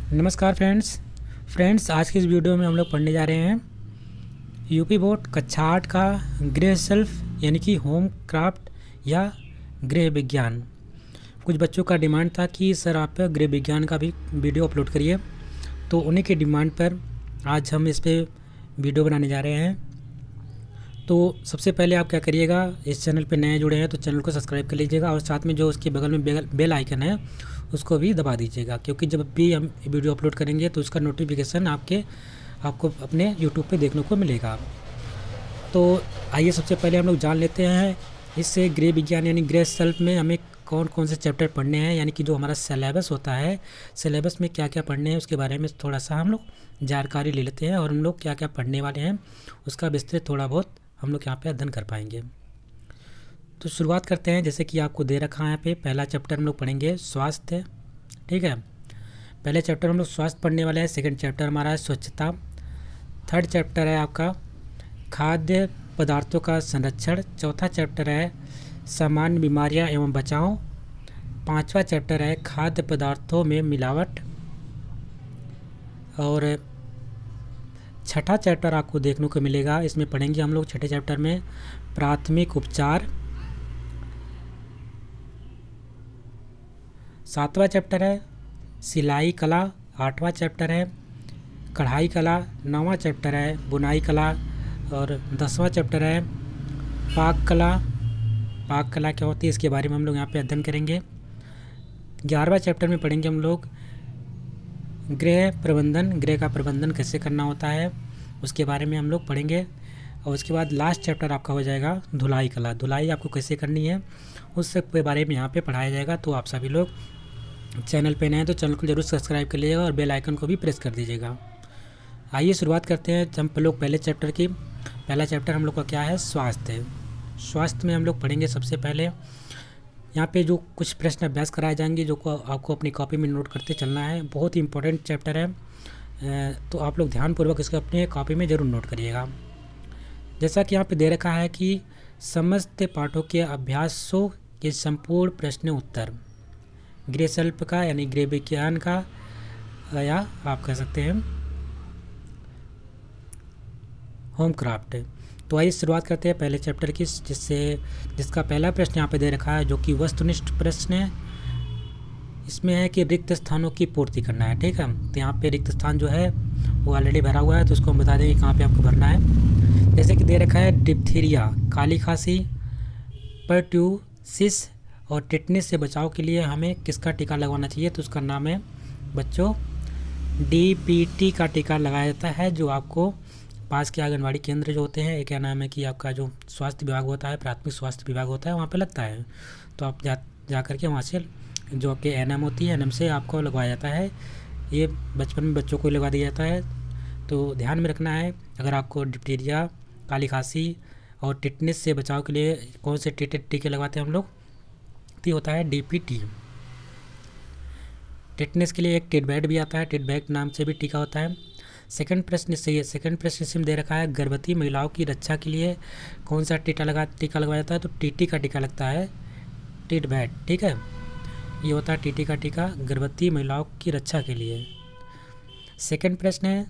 नमस्कार फ्रेंड्स आज की इस वीडियो में हम लोग पढ़ने जा रहे हैं यूपी बोर्ड कक्षा 8 का गृह सेल्फ यानी कि होम क्राफ्ट या गृह विज्ञान। कुछ बच्चों का डिमांड था कि सर आप गृह विज्ञान का भी वीडियो अपलोड करिए, तो उन्हीं के डिमांड पर आज हम इस पर वीडियो बनाने जा रहे हैं। तो सबसे पहले आप क्या करिएगा, इस चैनल पे नए जुड़े हैं तो चैनल को सब्सक्राइब कर लीजिएगा और साथ में जो उसके बगल में बेल आइकन है उसको भी दबा दीजिएगा, क्योंकि जब भी हम वीडियो अपलोड करेंगे तो उसका नोटिफिकेशन आपको अपने यूट्यूब पे देखने को मिलेगा। तो आइए सबसे पहले हम लोग जान लेते हैं इससे गृह विज्ञान यानी गृह सेल्फ में हमें कौन कौन से चैप्टर पढ़ने हैं, यानी कि जो हमारा सिलेबस होता है, सिलेबस में क्या क्या पढ़ने हैं उसके बारे में थोड़ा सा हम लोग जानकारी ले लेते हैं और हम लोग क्या क्या पढ़ने वाले हैं उसका विस्तृत थोड़ा बहुत हम लोग यहाँ पे अध्ययन कर पाएंगे। तो शुरुआत करते हैं। जैसे कि आपको दे रखा है यहाँ पे पहला चैप्टर हम लोग पढ़ेंगे स्वास्थ्य। ठीक है, पहले चैप्टर हम लोग स्वास्थ्य पढ़ने वाले हैं। सेकंड चैप्टर हमारा है स्वच्छता। थर्ड चैप्टर है आपका खाद्य पदार्थों का संरक्षण। चौथा चैप्टर है सामान्य बीमारियां एवं बचाव। पांचवा चैप्टर है खाद्य पदार्थों में मिलावट। और छठा चैप्टर आपको देखने को मिलेगा, इसमें पढ़ेंगे हम लोग छठे चैप्टर में प्राथमिक उपचार। सातवां चैप्टर है सिलाई कला। आठवां चैप्टर है कढ़ाई कला। नौवां चैप्टर है बुनाई कला। और 10वां चैप्टर है पाक कला। पाक कला क्या होती है इसके बारे में हम लोग यहाँ पे अध्ययन करेंगे। 11वां चैप्टर में पढ़ेंगे हम लोग गृह प्रबंधन। गृह का प्रबंधन कैसे करना होता है उसके बारे में हम लोग पढ़ेंगे। और उसके बाद लास्ट चैप्टर आपका हो जाएगा धुलाई कला। धुलाई आपको कैसे करनी है उसके बारे में यहाँ पे पढ़ाया जाएगा। तो आप सभी लोग चैनल पे नए हैं तो चैनल को जरूर सब्सक्राइब कर लीजिएगा और बेल आइकन को भी प्रेस कर दीजिएगा। आइए शुरुआत करते हैं हम लोग पहले चैप्टर की। पहला चैप्टर हम लोग का क्या है, स्वास्थ्य। स्वास्थ्य में हम लोग पढ़ेंगे सबसे पहले यहाँ पे जो कुछ प्रश्न अभ्यास कराए जाएंगे जो आपको अपनी कॉपी में नोट करते चलना है। बहुत ही इंपॉर्टेंट चैप्टर है, तो आप लोग ध्यानपूर्वक इसको अपने कॉपी में ज़रूर नोट करिएगा। जैसा कि यहाँ पे दे रखा है कि समस्त पाठों के अभ्यासों के संपूर्ण प्रश्न उत्तर गृह सेल्फ का यानी गृह विज्ञान का, या आप कह सकते हैं होम क्राफ्ट। तो आइए शुरुआत करते हैं पहले चैप्टर की, जिसका पहला प्रश्न यहाँ पे दे रखा है जो कि वस्तुनिष्ठ प्रश्न है। इसमें है कि रिक्त स्थानों की पूर्ति करना है। ठीक है, तो यहाँ पे रिक्त स्थान जो है वो ऑलरेडी भरा हुआ है, तो उसको हम बता देंगे कहाँ पे आपको भरना है। जैसे कि दे रखा है डिप्थीरिया, काली खांसी, पर्ट्यूसिस और टिटनेस से बचाव के लिए हमें किसका टीका लगवाना चाहिए, तो उसका नाम है बच्चों DPT का टीका लगाया जाता है, जो आपको पास के आंगनबाड़ी केंद्र जो होते हैं, क्या नाम है कि आपका जो स्वास्थ्य विभाग होता है, प्राथमिक स्वास्थ्य विभाग होता है, वहाँ पे लगता है। तो आप जा करके वहाँ से जो आपके NM होती है, NM से आपको लगवाया जाता है। ये बचपन में बच्चों को लगवा दिया जाता है। तो ध्यान में रखना है, अगर आपको डिप्थीरिया, काली खांसी और टिटनेस से बचाव के लिए कौन से टीके लगवाते हैं हम लोग, तो होता है DPT। टिटनेस के लिए एक टिडवैट भी आता है, टिडवैट नाम से भी टीका होता है। सेकंड प्रश्न इसमें दे रखा है गर्भवती महिलाओं की रक्षा के लिए कौन सा टीका लगवाया जाता है, तो TT का टीका लगता है, टिडवैट। ठीक है, ये होता है TT का टीका गर्भवती महिलाओं की रक्षा के लिए। सेकंड प्रश्न है,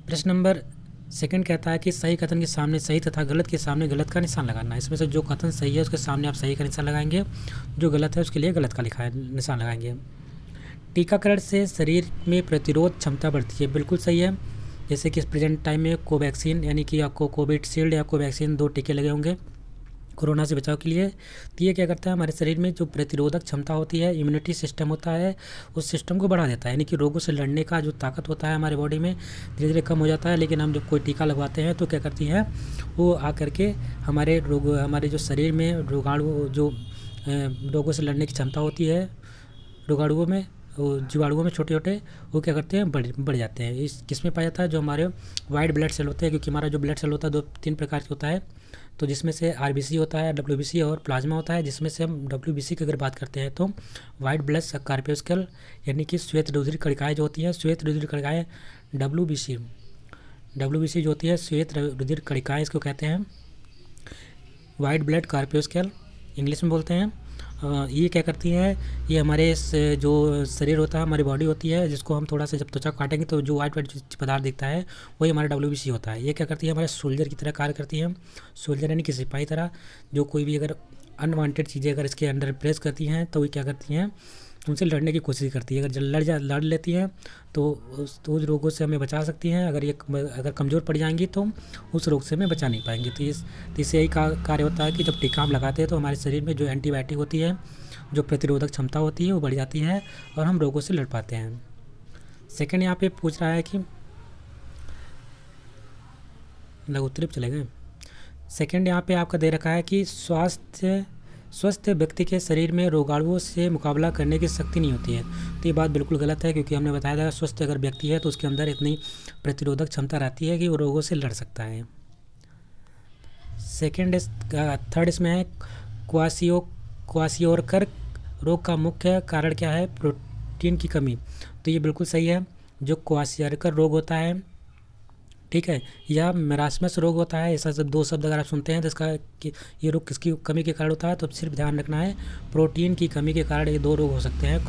प्रश्न नंबर सेकंड कहता है कि सही कथन के सामने सही तथा गलत के सामने गलत का निशान लगाना है। इसमें से जो कथन सही है उसके सामने आप सही का निशान लगाएंगे, जो गलत है उसके लिए गलत का निशान लगाएंगे। टीकाकरण से शरीर में प्रतिरोध क्षमता बढ़ती है, बिल्कुल सही है। जैसे कि इस प्रेजेंट टाइम में कोवैक्सीन यानी कि आपको कोविशील्ड या कोवैक्सीन 2 टीके लगे होंगे कोरोना से बचाव के लिए। तो ये क्या करता है, हमारे शरीर में जो प्रतिरोधक क्षमता होती है, इम्यूनिटी सिस्टम होता है, उस सिस्टम को बढ़ा देता है, यानी कि रोगों से लड़ने का जो ताकत होता है हमारे बॉडी में धीरे धीरे कम हो जाता है। लेकिन हम जब कोई टीका लगवाते हैं तो क्या करती हैं, वो आकर के हमारे जो शरीर में रोगों से लड़ने की क्षमता होती है, जीवाणुओं में छोटे छोटे वो क्या करते हैं, बढ़ जाते हैं। इस किस में पाया जाता है, जो हमारे वाइट ब्लड सेल होते हैं, क्योंकि हमारा जो ब्लड सेल होता है 2-3 प्रकार के होता है। तो जिसमें से RBC होता है, WBC और प्लाज्मा होता है। जिसमें से हम WBC की अगर बात करते हैं तो वाइट ब्लड कार्पियोस्कल यानी कि श्वेत रुधिर कणिकाएँ जो होती हैं, श्वेत रुधिर कणिकाएँ WBC जो होती है श्वेत रुधिर कणिकाएँ, इसको कहते हैं वाइट ब्लड कार्पियोस्कल इंग्लिश में बोलते हैं। ये क्या करती हैं, ये हमारे जो शरीर होता है, हमारी बॉडी होती है, जिसको हम थोड़ा सा जब त्वचा काटेंगे तो जो वाइट वाइट पदार्थ दिखता है वही हमारा WBC होता है। ये क्या करती है, हमारे सोल्जर की तरह कार्य करती है। सोल्जर यानी कि सिपाही तरह, जो कोई भी अगर अनवांटेड चीज़ें अगर इसके अंडर प्रेस करती हैं तो ये क्या करती हैं, उनसे लड़ने की कोशिश करती है। अगर लड़ लेती हैं तो उस रोगों से हमें बचा सकती हैं। अगर कमज़ोर पड़ जाएंगी तो उस रोग से हमें बचा नहीं पाएंगे। तो इससे यही कार्य होता है कि जब टीका हम लगाते हैं तो हमारे शरीर में जो एंटीबायोटिक होती है, जो प्रतिरोधक क्षमता होती है वो बढ़ जाती है और हम रोगों से लड़ पाते हैं। सेकेंड यहाँ पे पूछ रहा है कि लघुत्तरीप चले गए। सेकेंड यहाँ पे आपका दे रखा है कि स्वस्थ व्यक्ति के शरीर में रोगाणुओं से मुकाबला करने की शक्ति नहीं होती है। तो ये बात बिल्कुल गलत है, क्योंकि हमने बताया था स्वस्थ अगर व्यक्ति है तो उसके अंदर इतनी प्रतिरोधक क्षमता रहती है कि वो रोगों से लड़ सकता है। थर्ड इसमें है क्वाशियोरकर रोग का मुख्य कारण क्या है, प्रोटीन की कमी। तो ये बिल्कुल सही है। जो क्वाशियोरकर रोग होता है, ठीक है, या मेरास्मस रोग होता है, ऐसा सब दो शब्द अगर आप सुनते हैं तो इसका कि ये रोग किसकी कमी के कारण होता है, तो सिर्फ ध्यान रखना है प्रोटीन की कमी के कारण ये दो रोग हो सकते हैं,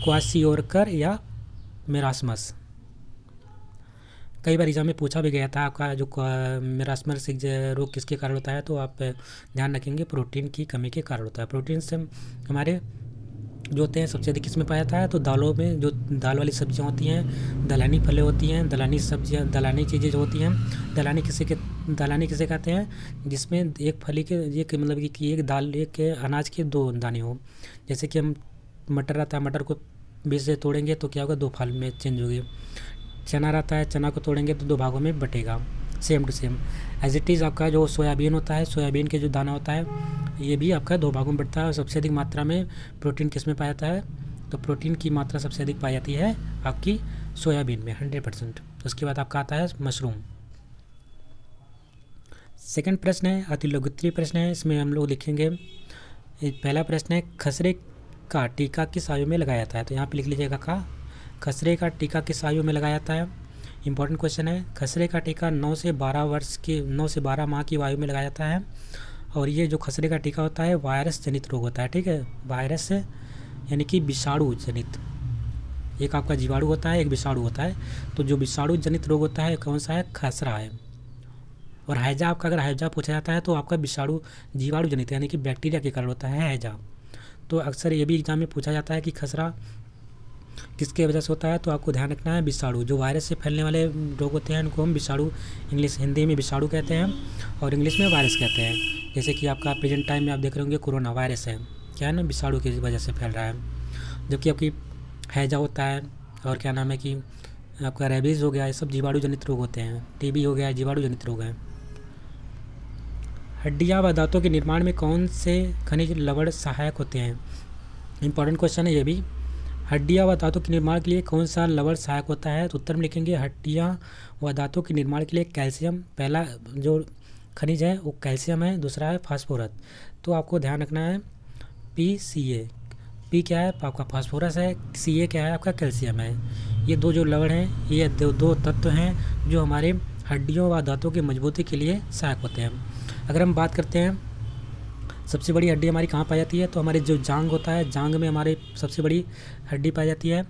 क्वाशियोरकर या मेरास्मस। कई बार एग्जाम में पूछा भी गया था आपका जो मेरास्मस रोग किसके कारण होता है, तो आप ध्यान रखेंगे प्रोटीन की कमी के कारण होता है। प्रोटीन से हमारे जो होते हैं सबसे अधिक किसमें पाया जाता है, तो दालों में, जो दाल वाली सब्जियां होती हैं, दलहनी फलें होती हैं, दलहनी सब्जियां, दलहनी चीज़ें जो होती हैं। दलहनी किसे कहते हैं, जिसमें एक फली के ये मतलब कि एक दाल, एक अनाज के दो दाने हो। जैसे कि हम मटर रहता है, मटर को बीज से तोड़ेंगे तो क्या होगा, दो फल में चेंज होगी। चना रहता है, चना को तोड़ेंगे तो दो भागों में बटेगा, same to same. As it is आपका जो सोयाबीन होता है, सोयाबीन के जो दाना होता है ये भी आपका दो भागों में बढ़ता है। और सबसे अधिक मात्रा में प्रोटीन किस में पाया जाता है, तो प्रोटीन की मात्रा सबसे अधिक पाई जाती है आपकी सोयाबीन में 100%। उसके बाद आपका आता है मशरूम। सेकंड प्रश्न है अति लघुत्तरीय प्रश्न है, इसमें हम लोग लिखेंगे। पहला प्रश्न है खसरे का टीका किस आयु में लगाया जाता है, तो यहाँ पे लिख लीजिएगा खसरे का टीका किस आयु में लगाया जाता है। इंपॉर्टेंट क्वेश्चन है। खसरे का टीका 9 से 12 माह की आयु में लगाया जाता है। और ये जो खसरे का टीका होता है वायरस जनित रोग होता है, ठीक है, वायरस यानी कि विषाणु जनित। एक आपका जीवाणु होता है, एक विषाणु होता है। तो जो विषाणु जनित रोग होता है कौन सा है, खसरा है। और हैजा आपका अगर हैजा पूछा जाता है तो आपका जीवाणु जनित यानी कि बैक्टीरिया के कारण होता है हैजा। तो अक्सर ये भी एग्जाम में पूछा जाता है कि खसरा किसके वजह से होता है, तो आपको ध्यान रखना है विषाणु। जो वायरस से फैलने वाले रोग होते हैं उनको हम विषाणु, हिंदी में विषाणु कहते हैं और इंग्लिश में वायरस कहते हैं। जैसे कि आपका प्रेजेंट टाइम में आप देख रहे होंगे कोरोना वायरस है, क्या है ना, विषाणु की वजह से फैल रहा है। जबकि आपकी हैजा होता है और क्या नाम है कि आपका रेबीज़ हो गया, ये सब जीवाणु जनित रोग होते हैं। टीबी हो गया, जीवाणु जनित रोग है। हड्डियाँ व दांतों के निर्माण में कौन से खनिज लवण सहायक होते हैं। इंपॉर्टेंट क्वेश्चन है ये भी। हड्डियाँ व दांतों के निर्माण के लिए कौन सा लवण सहायक होता है, तो उत्तर में लिखेंगे हड्डियाँ व दांतों के निर्माण के लिए कैल्शियम। पहला जो खनिज है वो कैल्शियम है, दूसरा है फास्फोरस। तो आपको ध्यान रखना है PCA। पी क्या है आपका फास्फोरस है, CA क्या है आपका कैल्शियम है। ये दो जो लवण हैं, ये दो तत्व हैं जो हमारे हड्डियों व दांतों की मजबूती के लिए सहायक होते हैं। अगर हम बात करते हैं सबसे बड़ी हड्डी हमारी कहाँ पाई जाती है, तो हमारे जो जांग होता है, जांग में हमारे सबसे बड़ी हड्डी पाई जाती है।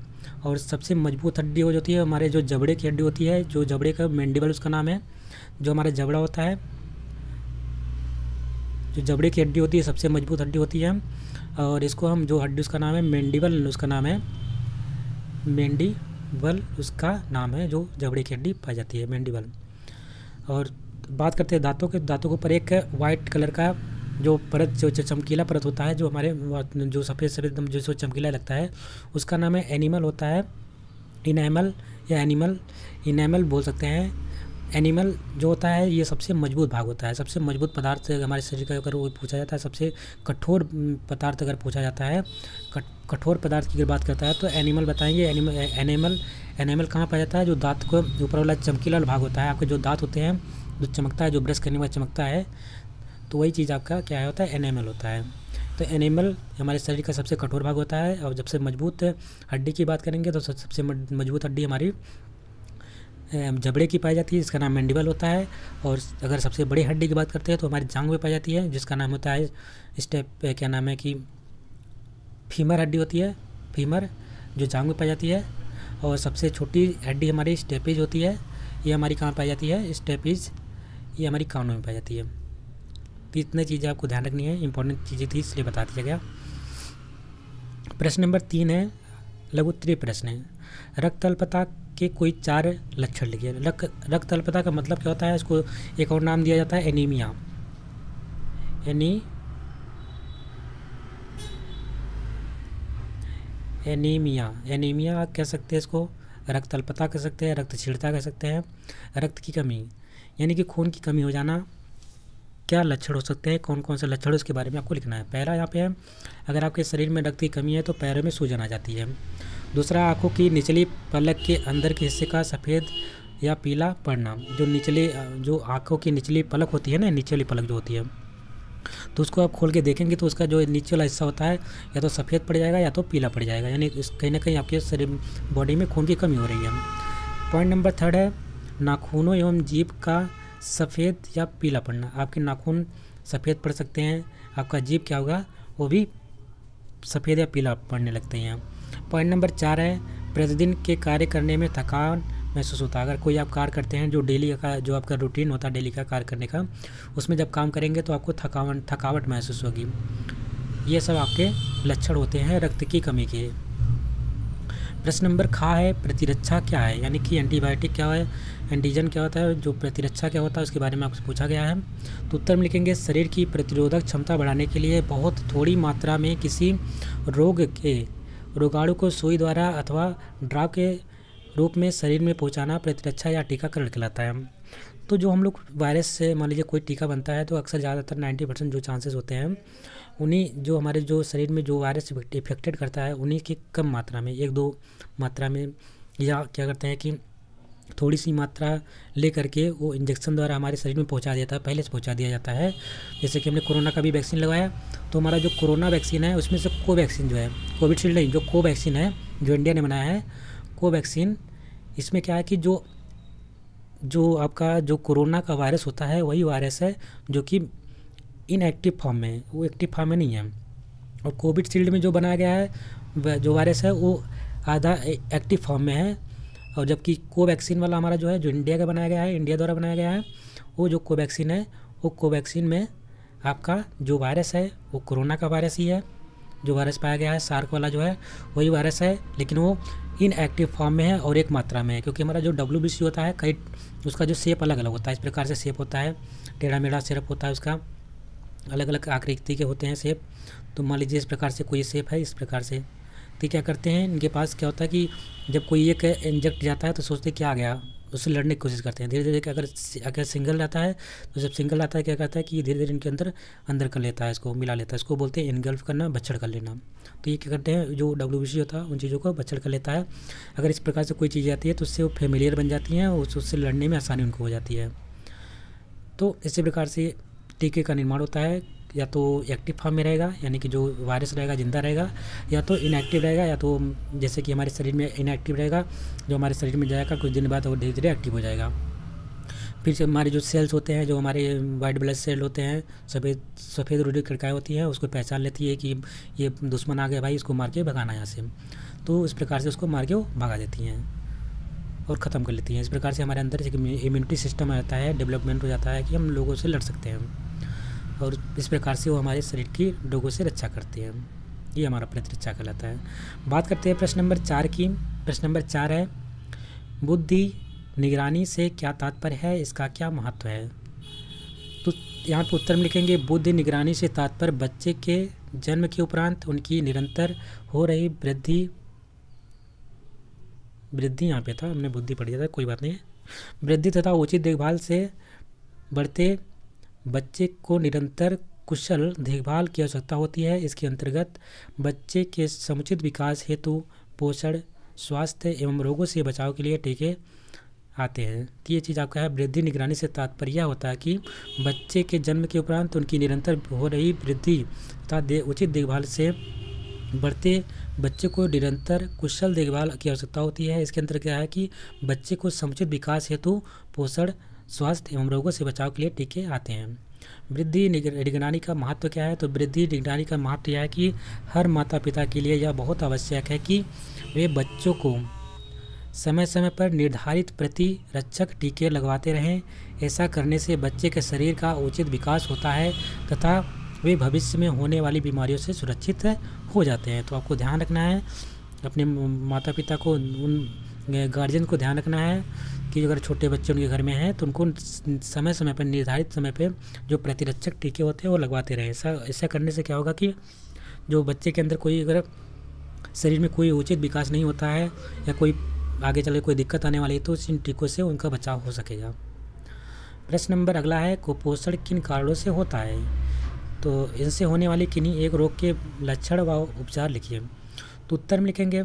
और सबसे मजबूत हड्डी हो जाती है हमारे जो जबड़े की हड्डी होती है, जो जबड़े का मैंडिबल उसका नाम है। जो हमारा जबड़ा होता है, जो जबड़े की हड्डी होती है सबसे मजबूत हड्डी होती है। और इसको हम जो हड्डी उसका नाम है मैंडिबल, उसका नाम है मैंडिबल, उसका नाम है जो जबड़े की हड्डी पाई जाती है, मैंडिबल। और बात करते हैं दांतों के। दांतों के ऊपर एक वाइट कलर का जो परत, जो चमकीला परत होता है, जो हमारे जो सफ़ेद एकदम जो चमकीला लगता है, उसका नाम है एनिमल होता है, इनेमल या इनेमल बोल सकते हैं। एनिमल जो होता है ये सबसे मजबूत भाग होता है। सबसे मजबूत पदार्थ हमारे शरीर का अगर वो पूछा जाता है, सबसे कठोर पदार्थ अगर पूछा जाता है, कठोर पदार्थ की अगर बात करता है तो एनिमल बताएंगे। एनिमल कहाँ पाया जाता है, जो दांत को ऊपर वाला चमकीला भाग होता है, आपके जो दांत होते हैं जो चमकता है, जो ब्रश करने में चमकता है, तो वही चीज़ आपका क्या होता है, एनिमल होता है। तो एनिमल हमारे शरीर का सबसे कठोर भाग होता है। और जब से मजबूत हड्डी की बात करेंगे तो सबसे मजबूत हड्डी हमारी जबड़े की पाई जाती है जिसका नाम मैंडिबल होता है। और अगर सबसे बड़ी हड्डी की बात करते हैं तो हमारी जांघ में पाई जाती है जिसका नाम होता है क्या नाम है कि फीमर हड्डी होती है, फीमर, जो जांघ में पाई जाती है। और सबसे छोटी हड्डी हमारी स्टेपिज होती है, ये हमारी कहाँ पाई जाती है, स्टेपिज, ये हमारी कानों में पाई जाती है। तो इतनी चीज़ें आपको ध्यान रखनी है, इंपॉर्टेंट चीज़ें थी इसलिए बता दिया गया। प्रश्न नंबर 3 है, लघु उत्तरीय प्रश्न है। रक्त अल्पता के कोई 4 लक्षण लिखिए। रक्त अल्पता का मतलब क्या होता है, इसको एक और नाम दिया जाता है एनीमिया। एनीमिया कह सकते हैं इसको, रक्त अल्पता कह सकते हैं, रक्तक्षीणता कह सकते हैं। रक्त की कमी यानी कि खून की कमी हो जाना, क्या लक्षण हो सकते हैं, कौन कौन से लक्षण, उसके बारे में आपको लिखना है। पहला यहाँ पे है, अगर आपके शरीर में रक्त की कमी है तो पैरों में सूजन आ जाती है। दूसरा, आँखों की निचली पलक के अंदर के हिस्से का सफ़ेद या पीला पड़ना। जो आँखों की निचली पलक होती है ना, निचली पलक जो होती है, तो उसको आप खोल के देखेंगे तो उसका जो नीचे वाला हिस्सा होता है या तो सफ़ेद पड़ जाएगा या तो पीला पड़ जाएगा, यानी कहीं ना कहीं आपके शरीर बॉडी में खून की कमी हो रही है। पॉइंट नंबर 3 है, नाखूनों एवं जीभ का सफ़ेद या पीला पड़ना। आपके नाखून सफ़ेद पड़ सकते हैं, आपका जीभ क्या होगा, वो भी सफ़ेद या पीला पड़ने लगते हैं। पॉइंट नंबर 4 है, प्रतिदिन के कार्य करने में थकान महसूस होता है। अगर कोई आप कार्य करते हैं जो डेली का, जो आपका रूटीन होता है डेली का कार्य करने का, उसमें जब काम करेंगे तो आपको थकावट महसूस होगी। ये सब आपके लक्षण होते हैं रक्त की कमी के। प्रश्न नंबर खा है, प्रतिरक्षा क्या है, यानी कि एंटीबायोटिक क्या है, एंटीजन क्या होता है, जो प्रतिरक्षा क्या होता है उसके बारे में आपसे पूछा गया है। तो उत्तर में लिखेंगे, शरीर की प्रतिरोधक क्षमता बढ़ाने के लिए बहुत थोड़ी मात्रा में किसी रोग के रोगाणु को सुई द्वारा अथवा ड्राव के रूप में शरीर में पहुंचाना प्रतिरक्षा या टीकाकरण कहलाता है। तो जो हम लोग वायरस से, मान लीजिए कोई टीका बनता है तो अक्सर ज़्यादातर 90% जो चांसेस होते हैं उन्हीं, जो हमारे जो शरीर में जो वायरस इफेक्टेड करता है उन्हीं की कम मात्रा में, 1-2 मात्रा में, या क्या करते हैं कि थोड़ी सी मात्रा ले करके वो इंजेक्शन द्वारा हमारे शरीर में पहुंचा देता है, पहले से पहुंचा दिया जाता है। जैसे कि हमने कोरोना का भी वैक्सीन लगाया, तो हमारा जो कोरोना वैक्सीन है उसमें से कोवैक्सीन जो है, कोविशील्ड नहीं, जो कोवैक्सीन है जो इंडिया ने बनाया है, कोवैक्सीन, इसमें क्या है कि जो आपका जो कोरोना का वायरस होता है वही वायरस है जो कि इनएक्टिव फॉर्म में है, वो एक्टिव फॉर्म में नहीं है। और कोविशील्ड में जो बनाया गया है जो वायरस है वो आधा एक्टिव फॉर्म में है। और जबकि कोवैक्सीन वाला हमारा जो है, जो इंडिया का बनाया गया है, इंडिया द्वारा बनाया गया है, वो जो कोवैक्सीन है, वो कोवैक्सीन में आपका जो वायरस है वो कोरोना का वायरस ही है। जो वायरस पाया गया है सार्क वाला जो है वही वायरस है, लेकिन वो इनएक्टिव फॉर्म में है और एक मात्रा में है। क्योंकि हमारा जो WBC होता है, कई उसका जो शेप अलग अलग होता है, इस प्रकार से शेप होता है, टेढ़ा मेढ़ा शेप होता है, उसका अलग अलग आकृति के होते हैं शेप। तो मान लीजिए इस प्रकार से कोई शेप है, इस प्रकार से, तो क्या करते हैं इनके पास, क्या होता है कि जब कोई एक इंजेक्ट जाता है तो सोचते क्या आ गया, उससे लड़ने की कोशिश करते हैं। धीरे धीरे अगर सिंगल रहता है तो जब सिंगल आता है क्या करता है कि धीरे धीरे इनके अंदर कर लेता है, इसको मिला लेता है, इसको बोलते हैं इनगल्फ करना, बच्छड़ कर लेना। तो ये क्या करते हैं, जो WBC होता है उन चीज़ों को बच्छड़ कर लेता है। अगर इस प्रकार से कोई चीज़ आती है तो उससे वो फेमिलियर बन जाती हैं, उससे लड़ने में आसानी उनको हो जाती है। तो इसी प्रकार से टीके का निर्माण होता है, या तो एक्टिव फॉर्म में रहेगा यानी कि जो वायरस रहेगा जिंदा रहेगा, या तो इनएक्टिव रहेगा, या तो जैसे कि हमारे शरीर में इनएक्टिव रहेगा, जो हमारे शरीर में जाएगा कुछ दिन बाद वो धीरे धीरे एक्टिव हो जाएगा। फिर हमारे जो सेल्स होते हैं, जो हमारे वाइट ब्लड सेल होते हैं, सफ़ेद रुधिर कणिकाएँ होती हैं, उसको पहचान लेती है कि ये दुश्मन आ गया भाई, इसको मार के भगाना यहाँ से। तो इस प्रकार से उसको मार के वो भगा देती हैं और ख़त्म कर लेती हैं। इस प्रकार से हमारे अंदर एक इम्यूनिटी सिस्टम आता है, डेवलपमेंट हो जाता है कि हम लोगों से लड़ सकते हैं, और इस प्रकार से वो हमारे शरीर की रोगों से रक्षा करते हैं। ये हमारा प्रतिरक्षा कहलाता है। बात करते हैं प्रश्न नंबर 4 की। प्रश्न नंबर 4 है, बुद्धि निगरानी से क्या तात्पर्य है, इसका क्या महत्व है। तो यहाँ पर उत्तर में लिखेंगे, बुद्धि निगरानी से तात्पर्य बच्चे के जन्म के उपरांत उनकी निरंतर हो रही वृद्धि यहाँ पे था, हमने बुद्धि पढ़ दिया था, कोई बात नहीं है। वृद्धि तथा उचित देखभाल से बढ़ते बच्चे को निरंतर कुशल देखभाल की आवश्यकता होती है। इसके अंतर्गत बच्चे के समुचित विकास हेतु पोषण, स्वास्थ्य एवं रोगों से बचाव के लिए टीके आते हैं। तो ये चीज़ आपका है, वृद्धि निगरानी से तात्पर्य होता है कि बच्चे के जन्म के उपरांत उनकी निरंतर हो रही वृद्धि तथा उचित देखभाल से बढ़ते बच्चे को निरंतर कुशल देखभाल की आवश्यकता होती है। इसके अंदर क्या है कि बच्चे को समुचित विकास हेतु पोषण, स्वास्थ्य एवं रोगों से बचाव के लिए टीके आते हैं। वृद्धि निगरानी का महत्व क्या है? तो वृद्धि निगरानी का महत्व यह है कि हर माता पिता के लिए यह बहुत आवश्यक है कि वे बच्चों को समय समय पर निर्धारित प्रतिरक्षक टीके लगवाते रहें। ऐसा करने से बच्चे के शरीर का उचित विकास होता है तथा वे भविष्य में होने वाली बीमारियों से सुरक्षित हो जाते हैं। तो आपको ध्यान रखना है, अपने माता पिता को, उन गार्जियन को ध्यान रखना है कि अगर छोटे बच्चे उनके घर में हैं तो उनको समय समय पर, निर्धारित समय पर जो प्रतिरक्षक टीके होते हैं वो लगवाते रहें। ऐसा करने से क्या होगा कि जो बच्चे के अंदर कोई अगर शरीर में कोई उचित विकास नहीं होता है या कोई आगे चल के कोई दिक्कत आने वाली है तो इन टीकों से उनका बचाव हो सकेगा। प्रश्न नंबर अगला है, कुपोषण किन कारणों से होता है? तो इनसे होने वाली किन्हीं एक रोग के लक्षण व उपचार लिखिए। तो उत्तर में लिखेंगे,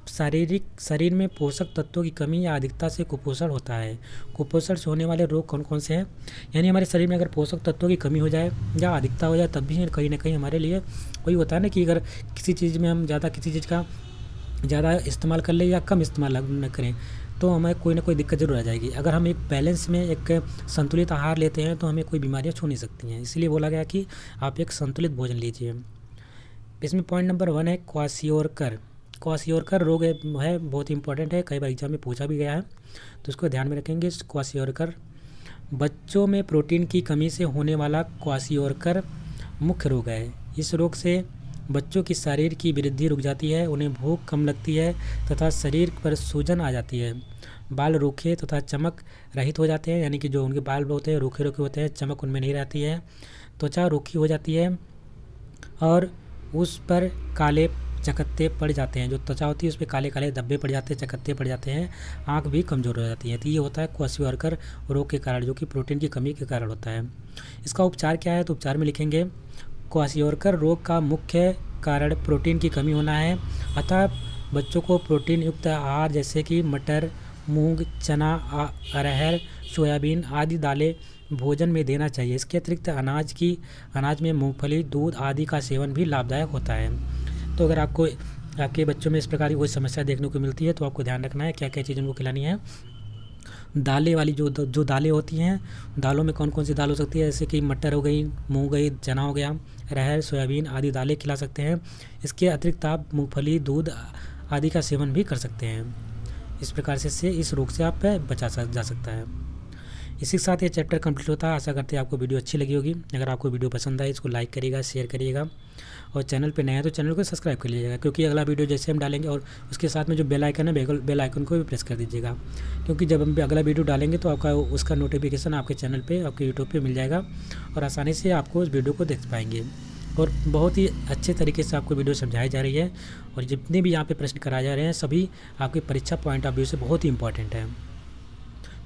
शरीर में पोषक तत्वों की कमी या अधिकता से कुपोषण होता है। कुपोषण से होने वाले रोग कौन कौन से हैं? यानी हमारे शरीर में अगर पोषक तत्वों की कमी हो जाए या अधिकता हो जाए तब भी कहीं ना कहीं हमारे लिए वही होता है ना कि अगर किसी चीज़ में हम किसी चीज़ का ज़्यादा इस्तेमाल कर ले या कम इस्तेमाल न करें तो हमें कोई ना कोई दिक्कत जरूर आ जाएगी। अगर हम एक बैलेंस में एक संतुलित आहार लेते हैं तो हमें कोई बीमारियां छू नहीं सकती हैं। इसलिए बोला गया कि आप एक संतुलित भोजन लीजिए। इसमें पॉइंट नंबर 1 है क्वाशियोरकर। क्वाशियोरकर रोग है बहुत इंपॉर्टेंट है, कई बार एग्जाम में पूछा भी गया है तो उसको ध्यान में रखेंगे। क्वाशियोरकर बच्चों में प्रोटीन की कमी से होने वाला क्वाशियोरकर मुख्य रोग है। इस रोग से बच्चों की शरीर की वृद्धि रुक जाती है, उन्हें भूख कम लगती है तथा शरीर पर सूजन आ जाती है। बाल रूखे तथा चमक रहित हो जाते हैं, यानी कि जो उनके बाल होते हैं रूखे होते हैं, चमक उनमें नहीं रहती है। त्वचा रूखी हो जाती है और उस पर काले चकत्ते पड़ जाते हैं। जो त्वचा होती है उस पर काले काले धब्बे पड़ जाते हैं, चकत्ते पड़ जाते हैं। आँख भी कमज़ोर हो जाती है। तो ये होता है क्वाशियोरकर रोग के कारण, जो कि प्रोटीन की कमी के कारण होता है। इसका उपचार क्या है? तो उपचार में लिखेंगे, क्वाशियोरकर रोग का मुख्य कारण प्रोटीन की कमी होना है, अतः बच्चों को प्रोटीन युक्त आहार जैसे कि मटर, मूंग, चना, अरहर, सोयाबीन आदि दालें भोजन में देना चाहिए। इसके अतिरिक्त अनाज में मूंगफली, दूध आदि का सेवन भी लाभदायक होता है। तो अगर आपके बच्चों में इस प्रकार की कोई समस्या देखने को मिलती है तो आपको ध्यान रखना है क्या क्या चीज़ उनको खिलानी है। दालें वाली जो दालें होती हैं, दालों में कौन कौन सी दाल हो सकती है? जैसे कि मटर हो गई, मूंग गई, चना हो गया, अरहर, सोयाबीन आदि दालें खिला सकते हैं। इसके अतिरिक्त आप मूंगफली, दूध आदि का सेवन भी कर सकते हैं। इस प्रकार से इस रोग से आप बचा जा सकता है। इसी के साथ ये चैप्टर कंप्लीट होता है। आशा करते हैं आपको वीडियो अच्छी लगी होगी। अगर आपको वीडियो पसंद आए इसको लाइक करिएगा, शेयर करिएगा और चैनल पे नया है तो चैनल को सब्सक्राइब कर लीजिएगा, क्योंकि अगला वीडियो जैसे हम डालेंगे और उसके साथ में जो बेल आइकन है बेल आइकन को भी प्रेस कर दीजिएगा, क्योंकि जब हम अगला वीडियो डालेंगे तो आपका उसका नोटिफिकेशन आपके चैनल पर, आपके यूट्यूब पर मिल जाएगा और आसानी से आपको उस वीडियो को देख पाएंगे। और बहुत ही अच्छे तरीके से आपको वीडियो समझाई जा रही है और जितने भी यहाँ पे प्रश्न कराए जा रहे हैं सभी आपकी परीक्षा पॉइंट ऑफ व्यू से बहुत ही इंपॉर्टेंट है।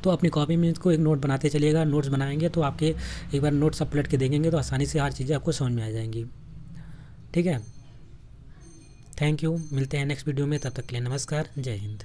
तो अपनी कॉपी में इसको एक नोट बनाते चलिएगा। नोट्स बनाएंगे तो आपके एक बार नोट्स आप पलट के देखेंगे तो आसानी से हर चीज़ें आपको समझ में आ जाएंगी। ठीक है, थैंक यू। मिलते हैं नेक्स्ट वीडियो में, तब तक के लिए नमस्कार, जय हिंद।